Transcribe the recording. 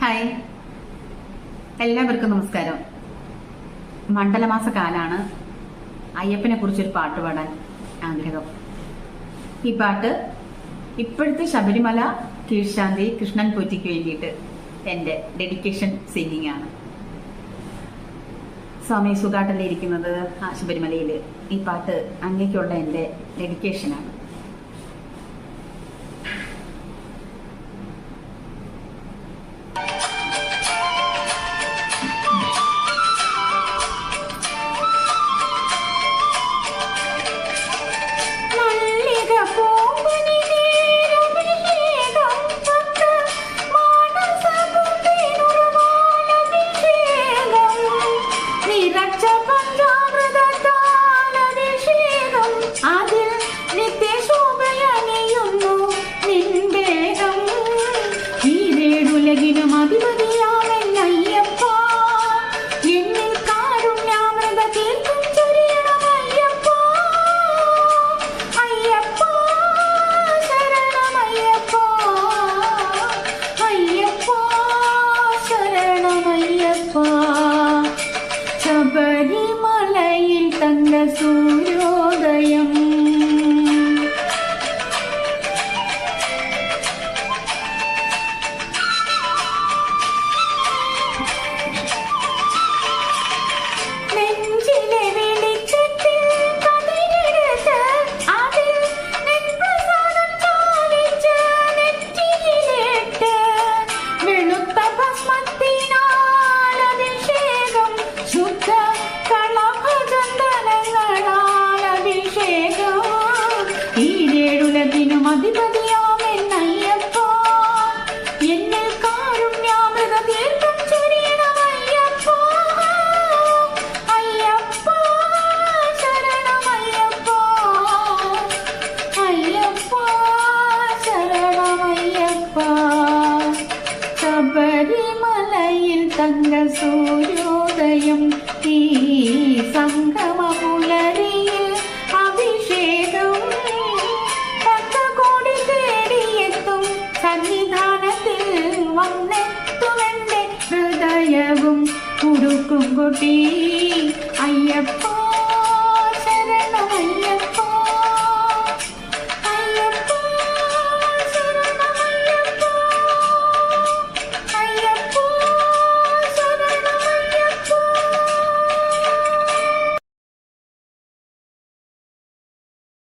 Hi, എല്ലാവർക്കും നമസ്കാരം. മണ്ഡലമാസ കാലാണ്. അയ്യപ്പനെ കുറിച്ചൊരു പാട്ട് പാടാൻ ആഗ്രഹം. ഈ പാട്ട് ഇപ്പോഴത്തെ ശബരിമല കീഴ്ശാന്തി കൃഷ്ണൻ പോറ്റിക്ക് വേണ്ടിയിട്ട് എൻ്റെ ഡെഡിക്കേഷൻ സിംഗിങ് ആണ്. സ്വാമി സുഖാട്ടല്ലേ ഇരിക്കുന്നത് ആ ശബരിമലയിൽ. ഈ പാട്ട് അങ്ങേക്കുള്ള എൻ്റെ ഡെഡിക്കേഷനാണ്. ശബരിമലയിൽ തന്ന സൂര്യോദയം നെഞ്ചിലെ വെളിച്ചത്തിൽ കതിരെടുത്ത് അതിൽ നെൻപ്രസാദം ചാലിച്ച് നെറ്റിയിലിട്ട് വെളുത്ത ഭസ്മത്തിനാൽ അഭിഷേകം ശുദ്ധ അധിപതിയാമെന്നയ്യപ്പ എന്നിൽ കാരുണ്യാമൃത തീർത്ഥം ചൊരിയണമയ്യപ്പ. അയ്യപ്പ ശരണമയ്യപ്പ, അയ്യപ്പ ശരണമയ്യപ്പ. ശബരിമലയിൽ തങ്ക സൂര്യോദയം ഈ സംഗമ പുലരിയിൽ അഭിഷേകം സന്നിധാനത്തിൽ വന്നെത്തുമെന്റെ ഹൃദയവും ഉടുക്കും കൊട്ടി അയ്യപ്പ.